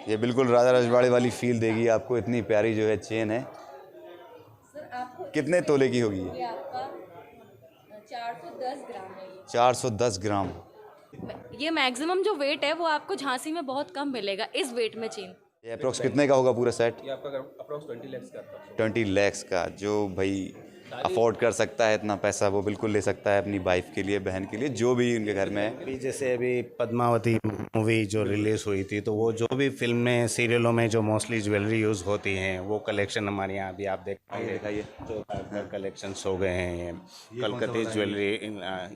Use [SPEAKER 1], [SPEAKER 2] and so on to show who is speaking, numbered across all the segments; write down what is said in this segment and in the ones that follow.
[SPEAKER 1] ये बिल्कुल राजा रजवाड़े वाली फील देगी आपको, इतनी प्यारी जो है चेन है। कितने तोले की होगी ये?
[SPEAKER 2] आपका 410 ग्राम है
[SPEAKER 1] 410 ग्राम।
[SPEAKER 2] ये मैक्सिमम जो वेट है वो आपको झांसी में बहुत कम मिलेगा इस वेट में चेन।
[SPEAKER 1] ये अप्रोक्स कितने का होगा पूरा सेट?
[SPEAKER 3] ये आपका अप्रोक्स 20 लाख का।
[SPEAKER 1] 20 लाख का। जो भाई अफोर्ड कर सकता है इतना पैसा वो बिल्कुल ले सकता है अपनी वाइफ के लिए, बहन के लिए, जो भी उनके घर में है।
[SPEAKER 4] अभी जैसे अभी पद्मावती मूवी जो रिलीज़ हुई थी, तो वो जो भी फिल्म में सीरियलों में जो मोस्टली ज्वेलरी यूज़ होती हैं वो कलेक्शन हमारे यहाँ अभी आप देख पाएंगे।
[SPEAKER 1] दिखाइए।
[SPEAKER 4] जो कलेक्शंस हो गए हैं ये कलकत्ती ज्वेलरी,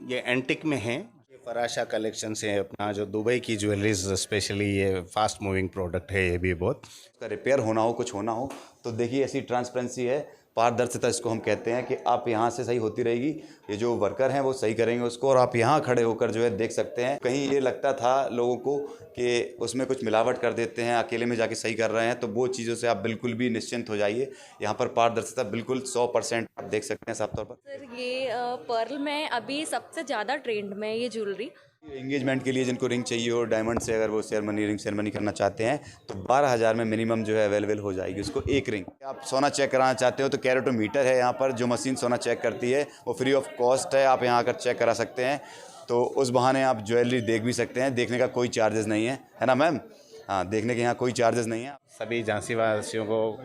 [SPEAKER 4] ये एंटिक में है। ये फराशा कलेक्शन से अपना जो दुबई की ज्वेलरीज, स्पेशली ये फास्ट मूविंग प्रोडक्ट है ये भी बहुत।
[SPEAKER 1] उसका रिपेयर होना हो, कुछ होना हो तो देखिए ऐसी ट्रांसपेरेंसी है, पारदर्शिता इसको हम कहते हैं कि आप यहाँ से सही होती रहेगी, ये जो वर्कर हैं वो सही करेंगे उसको, और आप यहाँ खड़े होकर जो है देख सकते हैं। कहीं ये लगता था लोगों को कि उसमें कुछ मिलावट कर देते हैं, अकेले में जाके सही कर रहे हैं, तो वो चीज़ों से आप बिल्कुल भी निश्चिंत हो जाइए। यहाँ पर पारदर्शिता बिल्कुल 100% आप देख सकते हैं साफ तौर पर।
[SPEAKER 2] सर ये पर्ल में अभी सबसे ज़्यादा ट्रेंड में ये ज्वेलरी।
[SPEAKER 1] एंगेजमेंट के लिए जिनको रिंग चाहिए हो डायमंड से, अगर वो रिंग सेरेमनी करना चाहते हैं तो 12,000 में मिनिमम जो है अवेलेबल हो जाएगी उसको एक रिंग। आप सोना चेक कराना चाहते हो तो कैरेटोमीटर है यहाँ पर, जो मशीन सोना चेक करती है वो फ्री ऑफ कॉस्ट है, आप यहाँ आकर चेक करा सकते हैं। तो उस बहाने आप ज्वेलरी देख भी सकते हैं, देखने का कोई चार्जेस नहीं है ना मैम? हाँ, देखने के यहाँ कोई चार्जेस नहीं है।
[SPEAKER 4] सभी झांसी वासियों को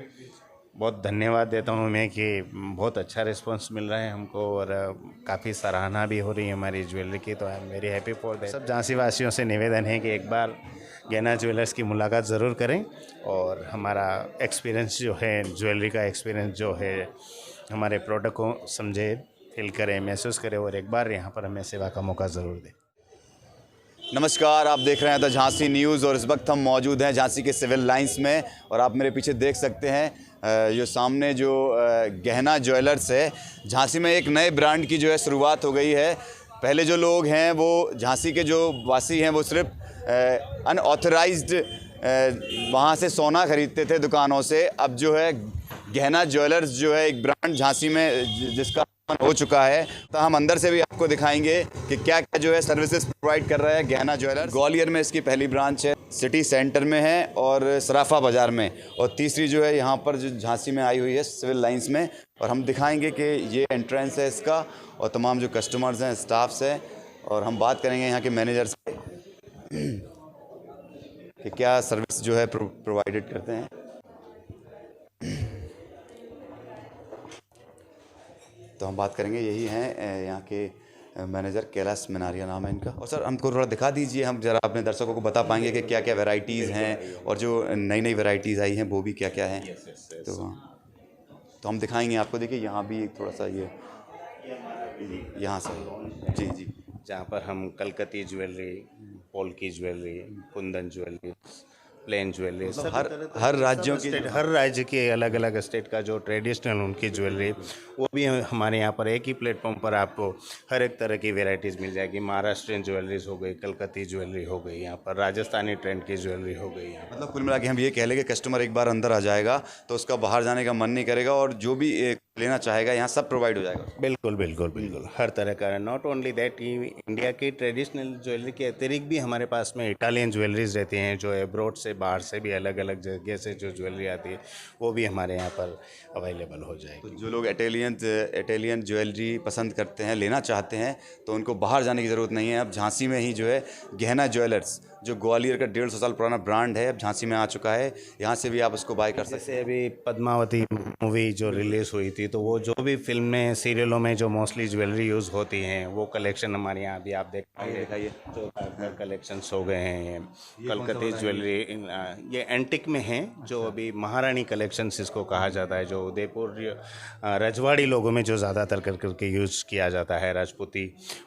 [SPEAKER 4] बहुत धन्यवाद देता हूँ मैं कि बहुत अच्छा रिस्पांस मिल रहा है हमको, और काफ़ी सराहना भी हो रही है हमारी ज्वेलरी की, तो I am very happy for that. सब झांसी वासियों से निवेदन है कि एक बार गहना ज्वेलर्स की मुलाकात ज़रूर करें, और हमारा एक्सपीरियंस जो है, ज्वेलरी का एक्सपीरियंस जो है, हमारे प्रोडक्ट को समझे, फील करें, महसूस करें, और एक बार यहाँ पर हमें सेवा का मौका ज़रूर दें।
[SPEAKER 1] नमस्कार, आप देख रहे हैं द झांसी न्यूज़, और इस वक्त हम मौजूद हैं झांसी के सिविल लाइंस में, और आप मेरे पीछे देख सकते हैं जो सामने जो गहना ज्वेलर्स है, झांसी में एक नए ब्रांड की जो है शुरुआत हो गई है। पहले जो लोग हैं वो झांसी के जो वासी हैं वो सिर्फ अनऑथराइज्ड वहाँ से सोना खरीदते थे दुकानों से। अब जो है गहना ज्वेलर्स जो है एक ब्रांड झांसी में जिसका हो चुका है, तो हम अंदर से भी आपको दिखाएंगे कि क्या क्या जो है सर्विसेज प्रोवाइड कर रहा है गहना ज्वेलर्स। ग्वालियर में इसकी पहली ब्रांच है, सिटी सेंटर में है और सराफा बाज़ार में, और तीसरी जो है यहाँ पर जो झांसी में आई हुई है सिविल लाइंस में। और हम दिखाएंगे कि ये एंट्रेंस है इसका, और तमाम जो कस्टमर्स हैं, स्टाफ्स हैं, और हम बात करेंगे यहाँ के मैनेजर से कि क्या सर्विस जो है प्रोवाइडेड करते हैं। तो हम बात करेंगे, यही हैं यहाँ के मैनेजर, कैलाश मनारिया नाम है इनका। और सर हमको थोड़ा दिखा दीजिए, हम ज़रा अपने दर्शकों को बता पाएंगे कि क्या क्या वैरायटीज़ हैं, और जो नई नई वैरायटीज़ आई हैं वो भी क्या क्या हैं। तो हम दिखाएंगे आपको। देखिए यहाँ भी एक थोड़ा सा ये यहाँ से जी जी,
[SPEAKER 4] जहाँ पर हम कलकत्ती ज्वेलरी, पोल की jewellery, kundan jewellery, plain jewellery,
[SPEAKER 1] मतलब हर राज्यों की,
[SPEAKER 4] हर राज्य के अलग अलग स्टेट का जो ट्रेडिशनल उनकी ज्वेलरी, वो भी हमारे यहाँ पर एक ही प्लेटफॉर्म पर आपको हर एक तरह की वेराइटीज़ मिल जाएगी। महाराष्ट्रियन ज्वेलरीज हो गई, कलकत्ती ज्वेलरी हो गई, यहाँ पर राजस्थानी ट्रेंड की ज्वेलरी हो गई।
[SPEAKER 1] मतलब कुल मिला के हम ये कह लें कि कस्टमर एक बार अंदर आ जाएगा तो उसका बाहर जाने का मन नहीं करेगा, और जो भी लेना चाहेगा यहाँ सब प्रोवाइड हो जाएगा।
[SPEAKER 4] बिल्कुल बिल्कुल बिल्कुल, हर तरह का। नॉट ओनली दैट, इंडिया की ट्रेडिशनल ज्वेलरी के अतिरिक्त भी हमारे पास में इटालियन ज्वेलरीज रहती हैं, जो एब्रोड से, बाहर से भी अलग अलग जगह से जो ज्वेलरी आती है वो भी हमारे यहाँ पर अवेलेबल हो जाएगी।
[SPEAKER 1] तो जो लोग इटालियन ज्वेलरी पसंद करते हैं, लेना चाहते हैं, तो उनको बाहर जाने की ज़रूरत नहीं है। अब झांसी में ही जो है गहना ज्वेलर्स, जो ग्वालियर का 150 साल पुराना ब्रांड है, अब झांसी में आ चुका है, यहाँ से भी आप उसको बाय कर सकते हैं।
[SPEAKER 4] जैसे अभी पद्मावती मूवी जो रिलीज़ हुई थी, तो वो जो भी फिल्म में सीरियलों में जो मोस्टली ज्वेलरी यूज़ होती हैं वो कलेक्शन हमारे यहाँ भी आप देख पाएंगे।
[SPEAKER 1] दिखाइए।
[SPEAKER 4] जो कलेक्शंस हो गए हैं ये कलकत्ती ज्वेलरी, ये एंटिक में है, जो अभी महारानी कलेक्शंस इसको कहा जाता है, जो उदयपुर रजवाड़ी लोगों में जो ज़्यादातर करके यूज़ किया जाता है, राजपूती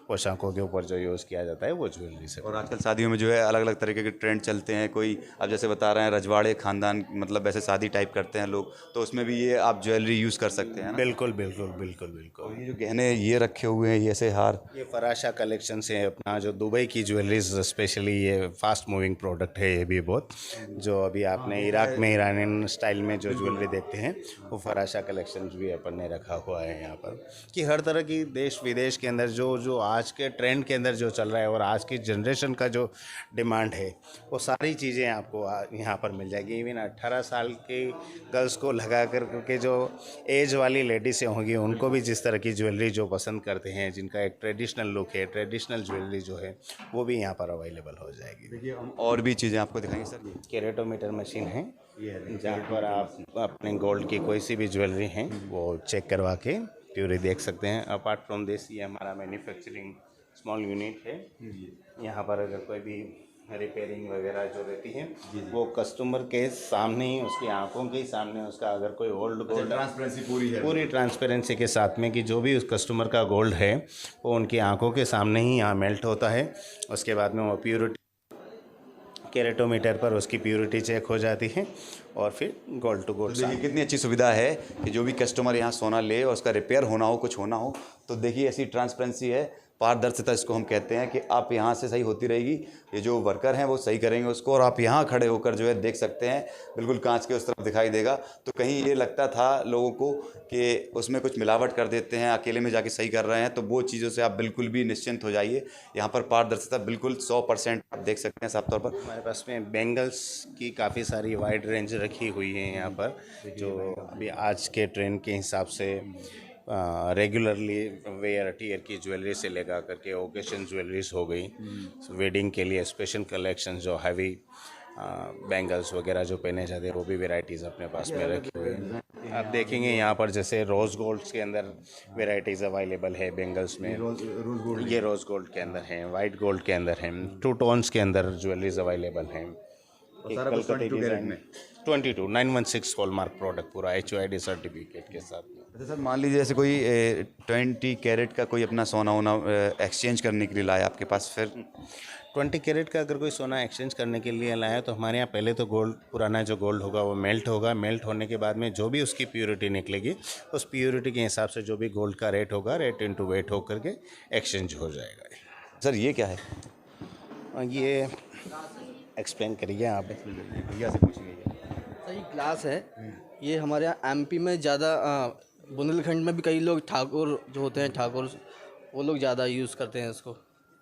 [SPEAKER 4] पोशाकों के ऊपर जो यूज़ किया जाता है वो ज्वेलरी से।
[SPEAKER 1] और आजकल शादियों में जो है अलग अलग तरीके के ट्रेंड चलते हैं। कोई अब जैसे बता रहे हैं रजवाड़े खानदान, मतलब वैसे शादी टाइप करते हैं लोग, तो उसमें भी ये आप ज्वेलरी यूज़ कर सकते हैं ना?
[SPEAKER 4] बिल्कुल बिल्कुल बिल्कुल बिल्कुल।
[SPEAKER 1] और ये जो गहने ये रखे हुए हैं, ये ऐसे हार,
[SPEAKER 4] ये फराशा कलेक्शन से अपना जो दुबई की ज्वेलरीज, स्पेशली ये फास्ट मूविंग प्रोडक्ट है ये भी बहुत, जो अभी आपने इराक में ईरानियन स्टाइल में जो ज्वेलरी देखते हैं वो फराशा कलेक्शन भी अपन ने रखा हुआ है यहाँ पर, कि हर तरह की देश विदेश के अंदर जो आज के ट्रेंड के अंदर जो चल रहा है और आज की जनरेशन का जो डिमांड डिमांड है वो सारी चीज़ें आपको यहाँ पर मिल जाएगी। इवन 18 साल के गर्ल्स को लगा करके जो एज वाली लेडीज़ होंगी उनको भी जिस तरह की ज्वेलरी जो पसंद करते हैं, जिनका एक ट्रेडिशनल लुक है, ट्रेडिशनल ज्वेलरी जो है वो भी यहाँ पर अवेलेबल हो जाएगी।
[SPEAKER 1] देखिए हम और भी चीज़ें आपको दिखाएंगे सर। ये
[SPEAKER 4] कैरेटोमीटर मशीन है जहाँ पर आप अपने गोल्ड की कोई सी भी ज्वेलरी हैं वो चेक करवा के प्योरी देख सकते हैं। अपार्ट फ्रॉम दिस ये हमारा मैन्युफैक्चरिंग स्मॉल यूनिट है। यहाँ पर अगर कोई भी रिपेयरिंग वगैरह जो रहती है वो कस्टमर के सामने ही, उसकी आंखों के सामने उसका अगर कोई ओल्ड गोल्ड
[SPEAKER 1] ट्रांसपेरेंसी पूरी है,
[SPEAKER 4] पूरी ट्रांसपेरेंसी के साथ में कि जो भी उस कस्टमर का गोल्ड है वो उनकी आंखों के सामने ही यहाँ मेल्ट होता है। उसके बाद में वो प्योरिटी कैरेटोमीटर पर उसकी प्योरिटी चेक हो जाती है और फिर गोल्ड टू गोल्ड।
[SPEAKER 1] देखिए कितनी अच्छी सुविधा है कि जो भी कस्टमर यहाँ सोना ले और उसका रिपेयर होना हो, कुछ होना हो, तो देखिए ऐसी ट्रांसपेरेंसी है, पारदर्शिता इसको हम कहते हैं कि आप यहाँ से सही होती रहेगी, ये जो वर्कर हैं वो सही करेंगे उसको, और आप यहाँ खड़े होकर जो है देख सकते हैं बिल्कुल कांच के उस तरफ दिखाई देगा। तो कहीं ये लगता था लोगों को कि उसमें कुछ मिलावट कर देते हैं, अकेले में जाके सही कर रहे हैं, तो वो चीज़ों से आप बिल्कुल भी निश्चिंत हो जाइए। यहाँ पर पारदर्शिता बिल्कुल 100% आप देख सकते हैं साफ तौर पर।
[SPEAKER 4] हमारे पास में बेंगल्स की काफ़ी सारी वाइड रेंज रखी हुई है यहाँ पर, जो अभी आज के ट्रेंड के हिसाब से रेगुलरली वेयर टीयर की ज्वेलरी से लेकर करके ओकेशन ज्वेलरीज हो गई, वेडिंग के लिए स्पेशल कलेक्शन जो हैवी बैंगल्स वगैरह जो पहने जाते हैं वो भी वेराइटीज़ अपने पास में रखी हुई है। आप देखेंगे यहाँ पर जैसे रोज़ गोल्ड्स के अंदर वेराइटीज़ अवेलेबल है बेंगल्स में, ये रोज़ गोल्ड के अंदर हैं, वाइट गोल्ड के अंदर हैं, 2 टोन्स के अंदर ज्वेलरीज अवेलेबल हैं। कलकत्ते डिज़ाइन में 22 916 हॉलमार्क प्रोडक्ट पूरा HUID सर्टिफिकेट के साथ में।
[SPEAKER 1] अच्छा सर, मान लीजिए जैसे कोई 20 कैरेट का कोई अपना सोना वोना एक्सचेंज करने के लिए लाया आपके पास, फिर
[SPEAKER 4] 20 कैरेट का अगर कोई सोना एक्सचेंज करने के लिए लाया तो हमारे यहाँ पहले तो गोल्ड, पुराना जो गोल्ड होगा वो मेल्ट होगा। मेल्ट होने के बाद में जो भी उसकी प्योरिटी निकलेगी उस प्योरिटी के हिसाब से जो भी गोल्ड का रेट होगा, रेट इनटू वेट हो करके एक्सचेंज हो जाएगा।
[SPEAKER 1] सर ये क्या है?
[SPEAKER 4] ये एक्सप्लेन करिए आप।
[SPEAKER 1] भैया से पूछिए।
[SPEAKER 5] सर ये ग्लास है, ये हमारे यहाँ MP में ज़्यादा, बुंदेलखंड में भी कई लोग ठाकुर जो होते हैं, ठाकुर वो लोग ज़्यादा यूज़ करते हैं इसको।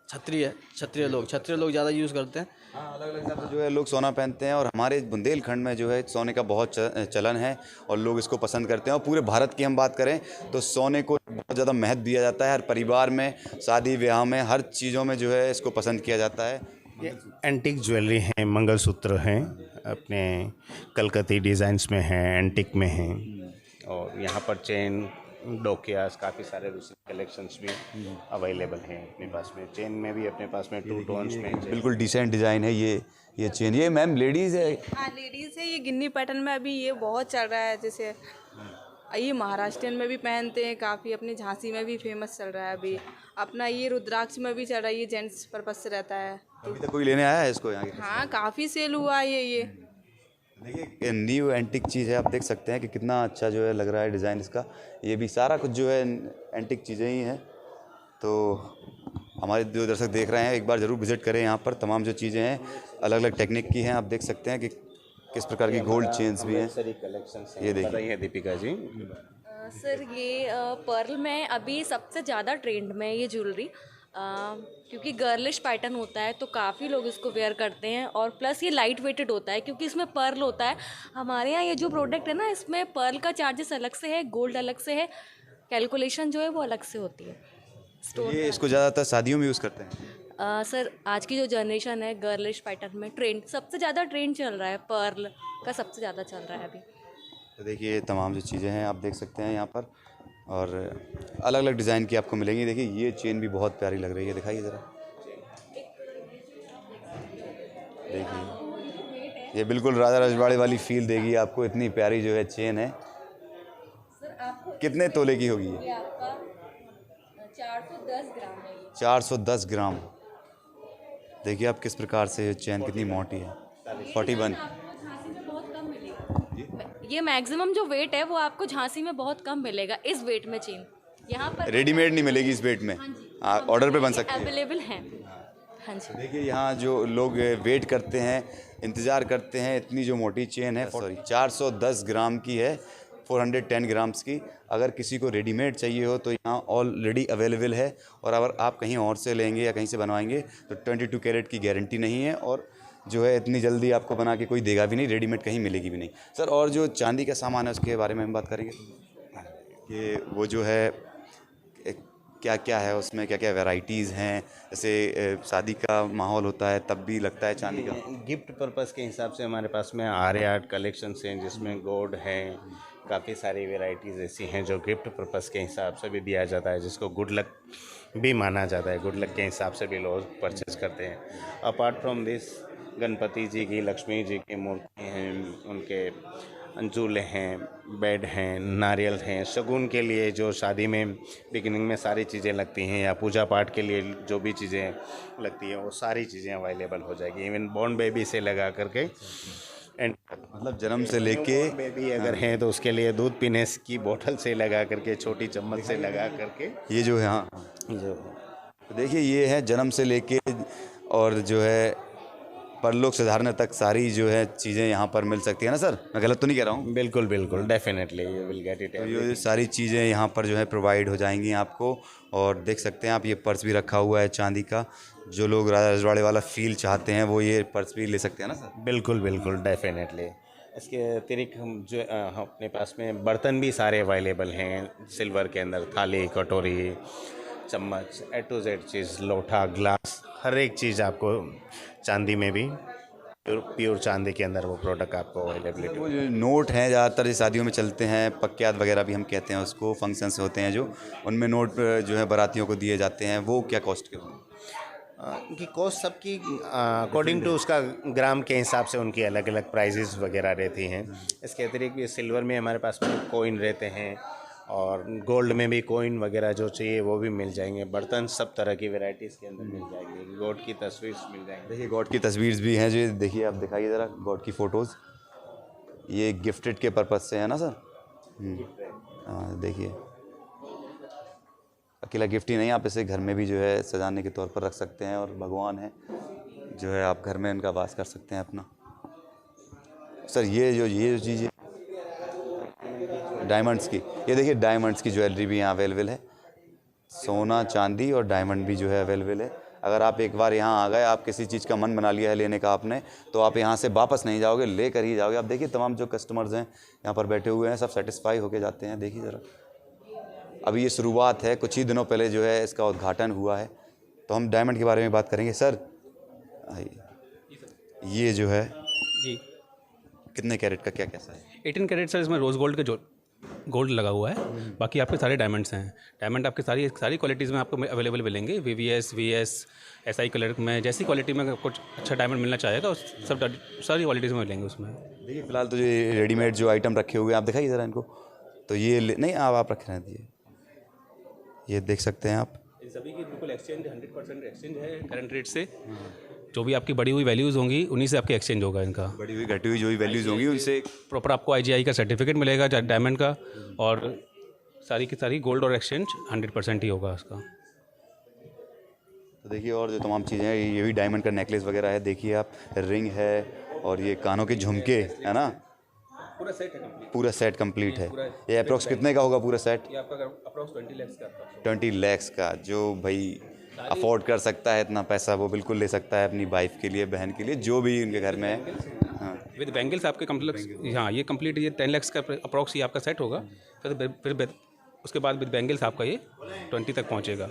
[SPEAKER 5] क्षत्रिय लोग ज़्यादा यूज़ करते हैं।
[SPEAKER 1] हाँ, अलग अलग हिसाब से जो है लोग सोना पहनते हैं, और हमारे बुंदेलखंड में जो है सोने का बहुत चलन है और लोग इसको पसंद करते हैं। और पूरे भारत की हम बात करें तो सोने को बहुत ज़्यादा महत्व दिया जाता है, हर परिवार में, शादी ब्याह में, हर चीज़ों में जो है इसको पसंद किया जाता है।
[SPEAKER 4] ये एंटिक ज्वेलरी हैं, मंगलसूत्र हैं, अपने कलकत्ती डिज़ाइंस में हैं, एंटिक में हैं, और यहाँ पर चेन, डोकियास, काफ़ी सारे दूसरे कलेक्शंस भी अवेलेबल हैं अपने पास में। चेन में भी अपने पास में 2 टोन्स में
[SPEAKER 1] बिल्कुल डिसेंट डिज़ाइन है ये चेन। ये मैम लेडीज़ है?
[SPEAKER 6] हाँ लेडीज़ है। ये गिन्नी पैटर्न में अभी ये बहुत चल रहा है, जैसे ये महाराष्ट्रियन में भी पहनते हैं काफ़ी, अपनी झांसी में भी फेमस चल रहा है अभी, अपना ये रुद्राक्ष में भी चल रहा है, ये जेंट्स पर्पज से रहता है।
[SPEAKER 1] अभी तक कोई लेने आया है इसको यहाँ के?
[SPEAKER 6] हाँ काफ़ी सेल हुआ है ये।
[SPEAKER 1] देखिए न्यू एंटिक चीज़ है, आप देख सकते हैं कि कितना अच्छा जो है लग रहा है डिज़ाइन इसका। ये भी सारा कुछ जो है एंटिक चीज़ें ही हैं। तो हमारे जो दर्शक देख रहे हैं एक बार ज़रूर विज़िट करें यहाँ पर। तमाम जो चीज़ें हैं अलग अलग टेक्निक की हैं, आप देख सकते हैं कि किस प्रकार की गोल्ड चेन्स भी हैं। ये देखिए
[SPEAKER 4] दीपिका जी।
[SPEAKER 2] सर ये पर्ल में अभी सबसे ज़्यादा ट्रेंड में है ये ज्वेलरी, क्योंकि गर्लिश पैटर्न होता है तो काफ़ी लोग इसको वेयर करते हैं, और प्लस ये लाइट वेटेड होता है क्योंकि इसमें पर्ल होता है। हमारे यहाँ ये जो प्रोडक्ट है ना, इसमें पर्ल का चार्जेस अलग से है, गोल्ड अलग से है, कैलकुलेशन जो है वो अलग से होती है।
[SPEAKER 1] तो ये इसको ज़्यादातर शादियों में यूज़ करते हैं?
[SPEAKER 2] सर आज की जो जनरेशन है गर्लिश पैटर्न में ट्रेंड, सबसे ज़्यादा ट्रेंड चल रहा है, पर्ल का सबसे ज़्यादा चल रहा है अभी।
[SPEAKER 1] तो देखिए तमाम जो चीज़ें हैं आप देख सकते हैं यहाँ पर, और अलग अलग डिज़ाइन की आपको मिलेंगी। देखिए ये चेन भी बहुत प्यारी लग रही है, दिखाइए ज़रा। देखिए ये बिल्कुल राजा रजवाड़े वाली फील देगी आपको, इतनी प्यारी जो है चेन है। कितने तोले की होगी ये?
[SPEAKER 2] 410 ग्राम है।
[SPEAKER 1] 410 ग्राम। देखिए आप किस प्रकार से चेन कितनी मोटी है। 41।
[SPEAKER 2] झांसी में बहुत कम मिलेगा ये, मैक्सिमम जो वेट है वो आपको झांसी में बहुत कम मिलेगा इस वेट में चेन। यहाँ पर
[SPEAKER 1] रेडीमेड नहीं मिलेगी इस वेट में, ऑर्डर पे बन सकती है,
[SPEAKER 2] अवेलेबल है। हाँ जी।
[SPEAKER 1] देखिए यहाँ जो लोग वेट करते हैं, इंतज़ार करते हैं, इतनी जो मोटी चेन है, सॉरी 410 ग्राम की है, 410 ग्राम्स की। अगर किसी को रेडीमेड चाहिए हो तो यहाँ ऑलरेडी अवेलेबल है, और अगर आप कहीं और से लेंगे या कहीं से बनवाएंगे तो 22 कैरेट की गारंटी नहीं है, और जो है इतनी जल्दी आपको बना के कोई देगा भी नहीं, रेडीमेड कहीं मिलेगी भी नहीं। सर, और जो चांदी का सामान है उसके बारे में हम बात करेंगे कि वो जो है क्या क्या है उसमें, क्या क्या वैरायटीज़ हैं। जैसे शादी का माहौल होता है तब भी लगता है चांदी का।
[SPEAKER 4] गिफ्ट पर्पस के हिसाब से हमारे पास में आर्य आर्ट कलेक्शंस हैं, जिसमें गोल्ड हैं, काफ़ी सारी वैरायटीज़ ऐसी हैं जो गिफ्ट पर्पस के हिसाब से भी दिया जाता है, जिसको गुड लक भी माना जाता है। गुड लक के हिसाब से भी लोग परचेज करते हैं। अपार्ट फ्रॉम दिस, गणपति जी की, लक्ष्मी जी की मूर्ति हैं, उनके अंजुले हैं, बेड हैं, नारियल हैं। शगुन के लिए जो शादी में बिगिनिंग में सारी चीज़ें लगती हैं, या पूजा पाठ के लिए जो भी चीज़ें लगती हैं, वो सारी चीज़ें अवेलेबल हो जाएगी। इवन बॉर्न बेबी से लगा करके एंड
[SPEAKER 1] मतलब जन्म से लेके
[SPEAKER 4] बेबी अगर हैं तो उसके लिए दूध पीने की बोतल से लगा करके, छोटी चम्मच से लगा करके,
[SPEAKER 1] ये जो है, हाँ,
[SPEAKER 4] जो
[SPEAKER 1] तो देखिए ये है जन्म से लेके और जो है परलोक सिधारने तक सारी जो है चीज़ें यहाँ पर मिल सकती है ना सर? मैं गलत तो नहीं कह रहा हूँ?
[SPEAKER 4] बिल्कुल बिल्कुल, definitely you will get it.
[SPEAKER 1] तो ये सारी चीज़ें यहाँ पर जो है प्रोवाइड हो जाएंगी आपको। और देख सकते हैं आप, ये पर्स भी रखा हुआ है चांदी का। जो लोग राजा रजवाड़े वाला फील चाहते हैं वो ये पर्स भी ले सकते हैं ना सर?
[SPEAKER 4] बिल्कुल बिल्कुल, डेफिनेटली। इसके अतिरिक्त हम जो अपने पास में बर्तन भी सारे अवेलेबल हैं सिल्वर के अंदर। थाली, कटोरी, चम्मच, ए टू जेड चीज़, लोटा, ग्लास, हर एक चीज़ आपको चांदी में भी, प्योर चांदी के अंदर वो प्रोडक्ट आपको अवेलेबिलिटी।
[SPEAKER 1] वो जो नोट हैं ज़्यादातर ये शादियों में चलते हैं, पक्यात वगैरह भी हम कहते हैं उसको, फंक्शंस होते हैं जो, उनमें नोट जो है बारातियों को दिए जाते हैं, वो क्या कॉस्ट के होंगे?
[SPEAKER 4] उनकी कॉस्ट सबकी अकॉर्डिंग टू उसका ग्राम के हिसाब से उनकी अलग अलग प्राइजेस वगैरह रहती हैं। इसके अतिरिक्त भी सिल्वर में हमारे पास में कोइन रहते हैं, और गोल्ड में भी कोइन वगैरह जो चाहिए वो भी मिल जाएंगे। बर्तन सब तरह की वैरायटीज़ के अंदर मिल जाएंगे। गॉड की तस्वीर मिल जाएंगी।
[SPEAKER 1] देखिए गॉड की तस्वीर भी हैं जो, देखिए आप दिखाइए ज़रा गॉड की फ़ोटोज़। ये गिफ्टेड के पर्पज़ से है ना सर? हाँ देखिए, अकेला गिफ्ट ही नहीं, आप इसे घर में भी जो है सजाने के तौर पर रख सकते हैं, और भगवान है जो है आप घर में इनका वास कर सकते हैं अपना। सर ये जो चीज़ डायमंड्स की, ये देखिए डायमंड्स की ज्वेलरी भी यहाँ अवेलेबल है। सोना, चांदी और डायमंड भी जो है अवेलेबल है। अगर आप एक बार यहाँ आ गए, आप किसी चीज़ का मन बना लिया है लेने का आपने, तो आप यहाँ से वापस नहीं जाओगे, लेकर ही जाओगे। आप देखिए तमाम जो कस्टमर्स हैं यहाँ पर बैठे हुए हैं, सब सेटिस्फाई होके जाते हैं। देखिए ज़रा, अभी ये शुरुआत है, कुछ ही दिनों पहले जो है इसका उद्घाटन हुआ है। तो हम डायमंड के बारे में बात करेंगे। सर ये जो है
[SPEAKER 3] जी,
[SPEAKER 1] कितने कैरेट का, क्या कैसा है?
[SPEAKER 3] 18 कैरेट सर, इसमें रोज़ गोल्ड का जो गोल्ड लगा हुआ है। बाकी आपके सारे डायमंड्स हैं। डायमंड आपके सारी क्वालिटीज़ में आपको अवेलेबल मिलेंगे। VVS, VS, SI कलर में, जैसी क्वालिटी में कुछ अच्छा डायमंड मिलना चाहेगा उस सब सारी क्वालिटीज़ में मिलेंगे उसमें।
[SPEAKER 1] देखिए फ़िलहाल तो ये रेडीमेड जो आइटम रखे हुए हैं, आप दिखाइए ज़रा इनको। तो ये नहीं, आप रख रहे हैं, ये देख सकते हैं आप।
[SPEAKER 3] सभी की बिल्कुल एक्सचेंज 100% एक्सचेंज है करंट रेट से। जो भी आपकी बढ़ी हुई वैल्यूज़ होंगी उन्हीं से आपके एक्सचेंज होगा इनका।
[SPEAKER 1] बढ़ी हुई घटी हुई जो भी वैल्यूज़ होंगी उनसे
[SPEAKER 3] प्रॉपर आपको IGI का सर्टिफिकेट मिलेगा डायमंड का, और सारी की सारी गोल्ड और एक्सचेंज 100% ही होगा उसका।
[SPEAKER 1] तो देखिए, और जो तमाम चीज़ें हैं, ये भी डायमंड का नेकलेस वगैरह है। देखिए आप, रिंग है, और ये कानों के झुमके है ना,
[SPEAKER 3] पूरा सेट है कंप्लीट।
[SPEAKER 1] पूरा सेट कंप्लीट है। ये अप्रोक्स कितने का होगा पूरा सेट?
[SPEAKER 3] ये आपका अप्रॉक्स 20 लाख का आता है।
[SPEAKER 1] 20 लाख का। जो भाई अफोर्ड कर सकता है इतना पैसा, वो बिल्कुल ले सकता है अपनी वाइफ के लिए, बहन के लिए, जो भी उनके घर में है। हाँ,
[SPEAKER 3] विद बैंगल्स आपके कम्प्लेक्स, हाँ ये कंप्लीट, ये 10 लाख का अप्रॉक्स ही आपका सेट होगा। फिर उसके बाद विद बैंगल्स आपका ये 20 तक पहुँचेगा।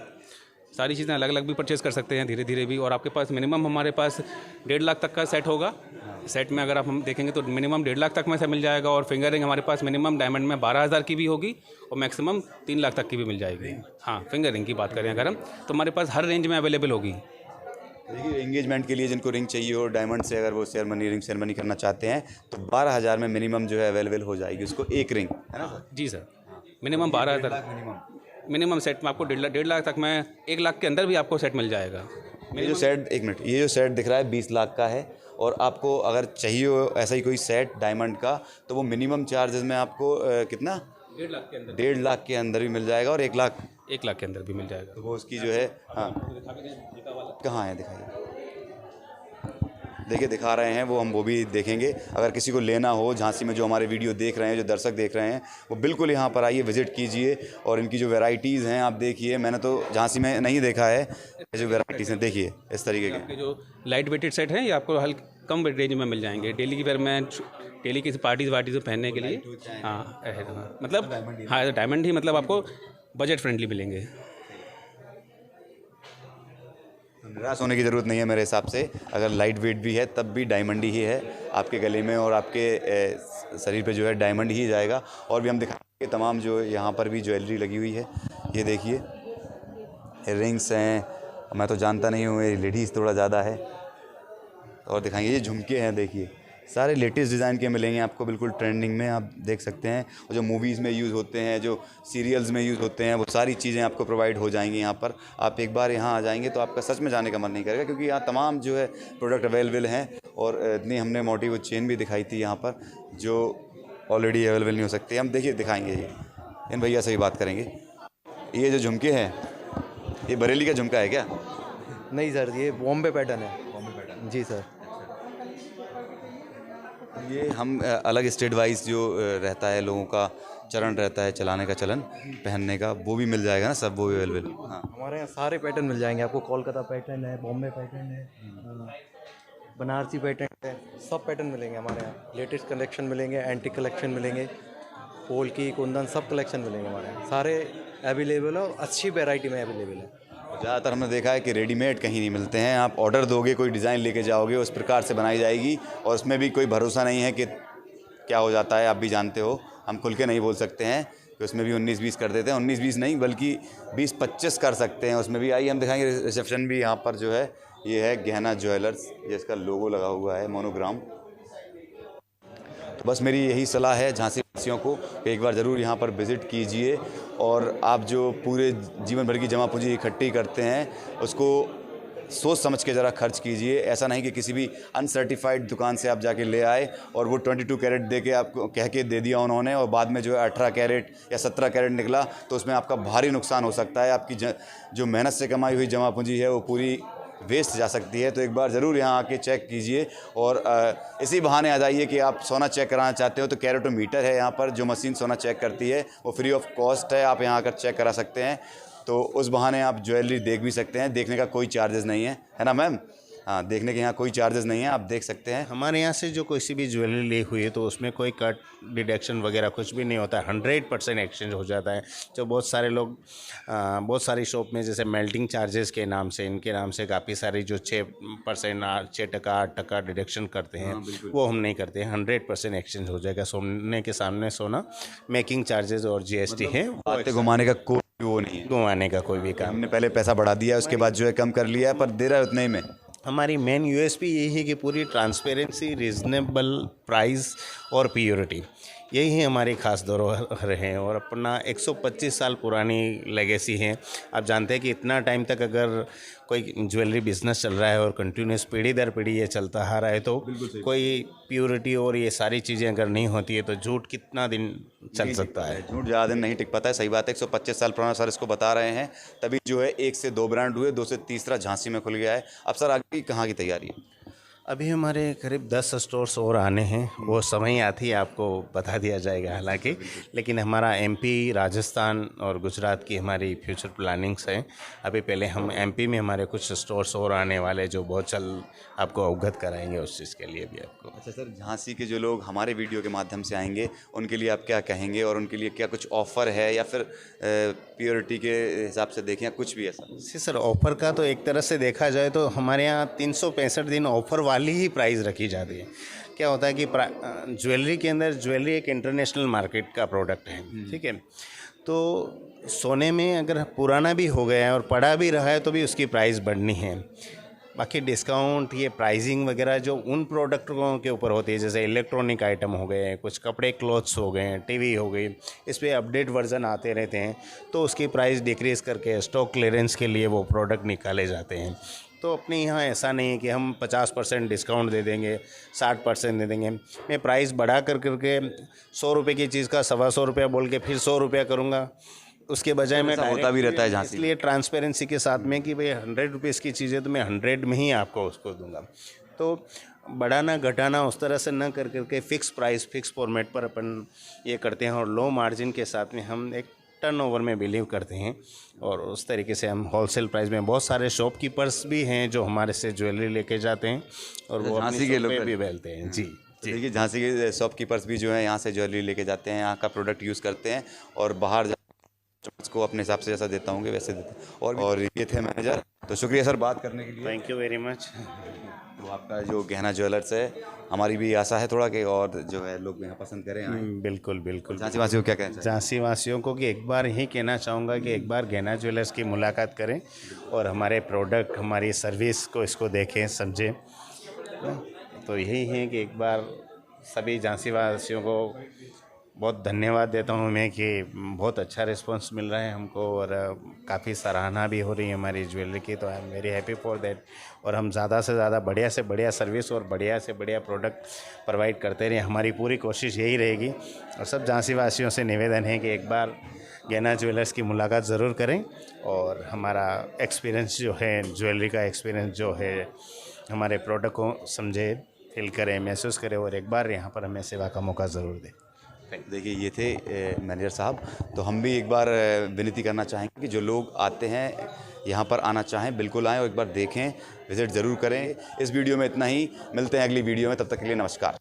[SPEAKER 3] सारी चीज़ें अलग अलग भी परचेज़ कर सकते हैं धीरे धीरे भी। और आपके पास मिनिमम हमारे पास 1.5 लाख तक का सेट होगा। सेट में अगर आप हम देखेंगे तो मिनिमम 1.5 लाख तक में से मिल जाएगा। और फिंगर रिंग हमारे पास मिनिमम डायमंड में 12,000 की भी होगी, और मैक्सिमम 3 लाख तक की भी मिल जाएगी। हाँ, फिंगर रिंग की बात करें अगर हम, तो हमारे पास हर रेंज में अवेलेबल होगी।
[SPEAKER 1] देखिए एंगेजमेंट के लिए जिनको रिंग चाहिए हो डायमंड से, अगर वो रिंग सेरेमनी करना चाहते हैं, तो 12,000 में मिनिमम जो है अवेलेबल हो जाएगी उसको एक रिंग, है ना सर?
[SPEAKER 3] जी सर, मिनिमम 12,000 मिनिमम सेट में आपको 1.5 लाख तक में, 1 लाख के अंदर भी आपको सेट मिल जाएगा।
[SPEAKER 1] ये जो सेट, एक मिनट, ये जो सेट दिख रहा है 20 लाख का है। और आपको अगर चाहिए हो ऐसा ही कोई सेट डायमंड का, तो वो मिनिमम चार्जेस में आपको कितना
[SPEAKER 3] 1.5 लाख के अंदर,
[SPEAKER 1] 1.5 लाख के अंदर भी मिल जाएगा, और 1 लाख
[SPEAKER 3] के अंदर भी मिल जाएगा।
[SPEAKER 1] वो उसकी जो है। हाँ, कहाँ है, दिखाइए। देखिए दिखा रहे हैं वो भी देखेंगे। अगर किसी को लेना हो झांसी में, जो हमारे वीडियो देख रहे हैं, जो दर्शक देख रहे हैं, वो बिल्कुल यहाँ पर आइए, विज़िट कीजिए और इनकी जो वैरायटीज़ हैं आप देखिए। मैंने तो झांसी में नहीं देखा है ये जो वैरायटीज़ हैं, देखिए इस तरीके के।
[SPEAKER 3] आपके जो लाइट वेटेड सेट हैं ये आपको कम रेंज में मिल जाएंगे। डेली की वेयर में, डेली की पार्टीज़ वार्टीज़ में पहनने के लिए। हाँ मतलब हाँ डायमंड ही, मतलब आपको बजट फ्रेंडली मिलेंगे।
[SPEAKER 1] निराश होने की ज़रूरत नहीं है मेरे हिसाब से। अगर लाइट वेट भी है तब भी डायमंड ही है आपके गले में और आपके शरीर पे जो है डायमंड ही जाएगा। और भी हम दिखाएंगे तमाम जो यहाँ पर भी ज्वेलरी लगी हुई है। ये देखिए रिंग्स हैं, मैं तो जानता नहीं हूँ, ये लेडीज़ थोड़ा ज़्यादा है। और दिखाएंगे ये झुमके हैं, देखिए सारे लेटेस्ट डिज़ाइन के मिलेंगे आपको, बिल्कुल ट्रेंडिंग में आप देख सकते हैं। और जो मूवीज़ में यूज़ होते हैं, जो सीरियल्स में यूज़ होते हैं, वो सारी चीज़ें आपको प्रोवाइड हो जाएंगी यहाँ पर। आप एक बार यहाँ आ जाएंगे तो आपका सच में जाने का मन नहीं करेगा, क्योंकि यहाँ तमाम जो है प्रोडक्ट अवेलेबल हैं। और इतनी हमने मोटी वो चेन भी दिखाई थी यहाँ पर जो ऑलरेडी अवेलेबल नहीं हो सकती। हम देखिए दिखाएँगे, ये इन भैया से ही बात करेंगे। ये जो झुमके हैं ये बरेली का झुमका है क्या?
[SPEAKER 7] नहीं सर, ये बॉम्बे पैटर्न है। बॉम्बे पैटर्न जी सर।
[SPEAKER 1] ये हम अलग स्टेट वाइज जो रहता है, लोगों का चरण रहता है चलाने का, चलन पहनने का, वो भी मिल जाएगा ना, सब वो भी अवेलेबल। हाँ
[SPEAKER 7] हमारे यहाँ सारे पैटर्न मिल जाएंगे आपको। कोलकाता पैटर्न है, बॉम्बे पैटर्न है, बनारसी पैटर्न है, सब पैटर्न मिलेंगे हमारे यहाँ। लेटेस्ट कलेक्शन मिलेंगे, एंटीक कलेक्शन मिलेंगे, पोल की, कुंदन, सब कलेक्शन मिलेंगे हमारे यहाँ। सारे अवेलेबल है, अच्छी वैरायटी में अवेलेबल है।
[SPEAKER 1] ज़्यादातर हमने देखा है कि रेडीमेड कहीं नहीं मिलते हैं। आप ऑर्डर दोगे, कोई डिज़ाइन लेके जाओगे, उस प्रकार से बनाई जाएगी और उसमें भी कोई भरोसा नहीं है कि क्या हो जाता है। आप भी जानते हो, हम खुल के नहीं बोल सकते हैं कि उसमें भी 19-20 कर देते हैं। 19-20 नहीं बल्कि 20-25 कर सकते हैं उसमें भी। आइए हम दिखाएंगे रिसेप्शन भी यहाँ पर जो है, ये है गहना ज्वेलर्स, ये इसका लोगो लगा हुआ है, मोनोग्राम। तो बस मेरी यही सलाह है झांसी वासियों को कि एक बार ज़रूर यहाँ पर विज़िट कीजिए और आप जो पूरे जीवन भर की जमा पूंजी इकट्ठी करते हैं उसको सोच समझ के ज़रा खर्च कीजिए। ऐसा नहीं कि किसी भी अनसर्टिफाइड दुकान से आप जाके ले आए और वो 22 कैरेट दे के आपको कह के दे दिया उन्होंने और बाद में जो है 18 कैरेट या 17 कैरेट निकला, तो उसमें आपका भारी नुकसान हो सकता है। आपकी जो मेहनत से कमाई हुई जमा पूंजी है वो पूरी वेस्ट जा सकती है। तो एक बार ज़रूर यहाँ आके चेक कीजिए और इसी बहाने आ जाइए कि आप सोना चेक कराना चाहते हो तो कैरेटोमीटर है यहाँ पर, जो मशीन सोना चेक करती है, वो फ्री ऑफ कॉस्ट है। आप यहाँ आकर चेक करा सकते हैं, तो उस बहाने आप ज्वेलरी देख भी सकते हैं। देखने का कोई चार्जेस नहीं है ना मैम? हाँ, देखने के यहाँ कोई चार्जेस नहीं है, आप देख सकते हैं।
[SPEAKER 4] हमारे यहाँ से जो कोई भी ज्वेलरी ली हुई है तो उसमें कोई कट डिडक्शन वगैरह कुछ भी नहीं होता है। 100% एक्सचेंज हो जाता है। जो बहुत सारे लोग बहुत सारी शॉप में जैसे मेल्टिंग चार्जेस के नाम से, इनके नाम से काफ़ी सारी जो 6%, 6% 8% डिडक्शन करते हैं, वो हम नहीं करते हैं। 100% एक्सचेंज हो जाएगा। सोने के सामने सोना, मेकिंग चार्जेस और GST है,
[SPEAKER 1] बातें घुमाने का कोई वो नहीं है,
[SPEAKER 4] घुमाने का कोई भी काम।
[SPEAKER 1] हमने पहले पैसा बढ़ा दिया, उसके बाद जो है कम कर लिया, पर दे रहा है उतने ही में।
[SPEAKER 4] हमारी मेन USP यही है कि पूरी ट्रांसपेरेंसी, रीज़नेबल प्राइस और प्योरिटी, यही है हमारी खास धरोहर है। और अपना 125 साल पुरानी लेगेसी है। आप जानते हैं कि इतना टाइम तक अगर कोई ज्वेलरी बिजनेस चल रहा है और कंटिन्यूस पीढ़ी दर पीढ़ी ये चलता आ रहा है, तो कोई प्योरिटी और ये सारी चीज़ें अगर नहीं होती है तो झूठ कितना दिन चल सकता है?
[SPEAKER 1] झूठ ज़्यादा दिन नहीं टिक पाता है। सही बात है। 125 साल पुराना सर इसको बता रहे हैं, तभी जो है 1 से 2 ब्रांड हुए, 2 से तीसरा झांसी में खुल गया है। अब सर आगे कहाँ की तैयारी है?
[SPEAKER 4] अभी हमारे करीब 10 स्टोर्स और आने हैं, वो समय आती है आपको बता दिया जाएगा हालांकि। लेकिन हमारा MP, राजस्थान और गुजरात की हमारी फ्यूचर प्लानिंग्स हैं। अभी पहले हम MP में हमारे कुछ स्टोर्स और आने वाले, जो बहुत जल्द आपको अवगत कराएंगे उस चीज़ के लिए भी आपको।
[SPEAKER 1] अच्छा सर, झांसी के जो लोग हमारे वीडियो के माध्यम से आएंगे उनके लिए आप क्या कहेंगे और उनके लिए क्या कुछ ऑफ़र है या फिर प्योरिटी के हिसाब से देखें या कुछ भी ऐसा?
[SPEAKER 4] जी सर, ऑफ़र का तो एक तरह से देखा जाए तो हमारे यहाँ 365 दिन ऑफ़र वाली ही प्राइस रखी जाती है। क्या होता है कि ज्वेलरी के अंदर, ज्वेलरी एक इंटरनेशनल मार्केट का प्रोडक्ट है, ठीक है। तो सोने में अगर पुराना भी हो गया है और पड़ा भी रहा है तो भी उसकी प्राइस बढ़नी है। बाकी डिस्काउंट, ये प्राइसिंग वगैरह जो उन प्रोडक्टों के ऊपर होती है, जैसे इलेक्ट्रॉनिक आइटम हो गए, कुछ कपड़े, क्लॉथ्स हो गए, TV हो गई, इस पर अपडेट वर्जन आते रहते हैं तो उसकी प्राइस डिक्रीज़ करके स्टॉक क्लियरेंस के लिए वो प्रोडक्ट निकाले जाते हैं। तो अपने यहाँ ऐसा नहीं है कि हम 50% डिस्काउंट दे देंगे, 60% दे देंगे। मैं प्राइस बढ़ा करके 100 रुपये की चीज़ का 125 रुपया बोल के फिर 100 रुपया करूँगा, उसके बजाय मैं
[SPEAKER 1] होता भी रहता है झांसी।
[SPEAKER 4] इसलिए ट्रांसपेरेंसी के साथ में कि भाई 100 रुपीज़ की चीज़ है तो मैं 100 में ही आपको उसको दूंगा। तो बढ़ाना घटाना उस तरह से न कर करके फ़िक्स प्राइस फ़िक्स फॉर्मेट पर अपन ये करते हैं और लो मार्जिन के साथ में हम एक टर्नओवर में बिलीव करते हैं और उस तरीके से हम होलसेल प्राइस में बहुत सारे शॉपकीपर्स भी हैं जो हमारे से ज्वेलरी लेके जाते हैं और वो
[SPEAKER 1] झांसी
[SPEAKER 4] अपनी
[SPEAKER 1] के
[SPEAKER 4] शॉप
[SPEAKER 1] लोग
[SPEAKER 4] पे भी बेचते हैं। जी
[SPEAKER 1] तो देखिए झांसी के शॉपकीपर्स भी जो है यहाँ से ज्वेलरी लेके जाते हैं, यहाँ का प्रोडक्ट यूज़ करते हैं और बाहर को अपने हिसाब से जैसा देता हूँ वैसे देते हैं। और ये थे मैनेजर, तो शुक्रिया सर बात करने के लिए।
[SPEAKER 4] Thank you very much.
[SPEAKER 1] तो आपका जो गहना ज्वेलर्स है, हमारी भी आशा है थोड़ा कि और जो है लोग यहाँ पसंद करें आएं।
[SPEAKER 4] बिल्कुल बिल्कुल।
[SPEAKER 1] झांसी वासियों को क्या कहना चाहिए?
[SPEAKER 4] झांसी वासियों को कि एक बार यही कहना चाहूँगा कि एक बार गहना ज्वेलर्स की मुलाकात करें और हमारे प्रोडक्ट हमारी सर्विस को इसको देखें समझें। तो यही है कि एक बार सभी झांसी वासियों को बहुत धन्यवाद देता हूँ मैं कि बहुत अच्छा रिस्पांस मिल रहा है हमको और काफ़ी सराहना भी हो रही है हमारी ज्वेलरी की। तो I am very happy for that और हम ज़्यादा से ज़्यादा बढ़िया से बढ़िया सर्विस और बढ़िया से बढ़िया प्रोडक्ट प्रोवाइड करते रहें। हमारी पूरी कोशिश यही रहेगी और सब झांसी वासियों से निवेदन है कि एक बार गहना ज्वेलर्स की मुलाकात ज़रूर करें और हमारा एक्सपीरियंस जो है ज्वेलरी का एक्सपीरियंस जो है हमारे प्रोडक्ट को समझे, फील करें, महसूस करें और एक बार यहाँ पर हमें सेवा का मौका ज़रूर दें।
[SPEAKER 1] देखिए ये थे मैनेजर साहब। तो हम भी एक बार विनती करना चाहेंगे कि जो लोग आते हैं यहाँ पर आना चाहें बिल्कुल आएँ और एक बार देखें, विज़िट ज़रूर करें। इस वीडियो में इतना ही, मिलते हैं अगली वीडियो में, तब तक के लिए नमस्कार।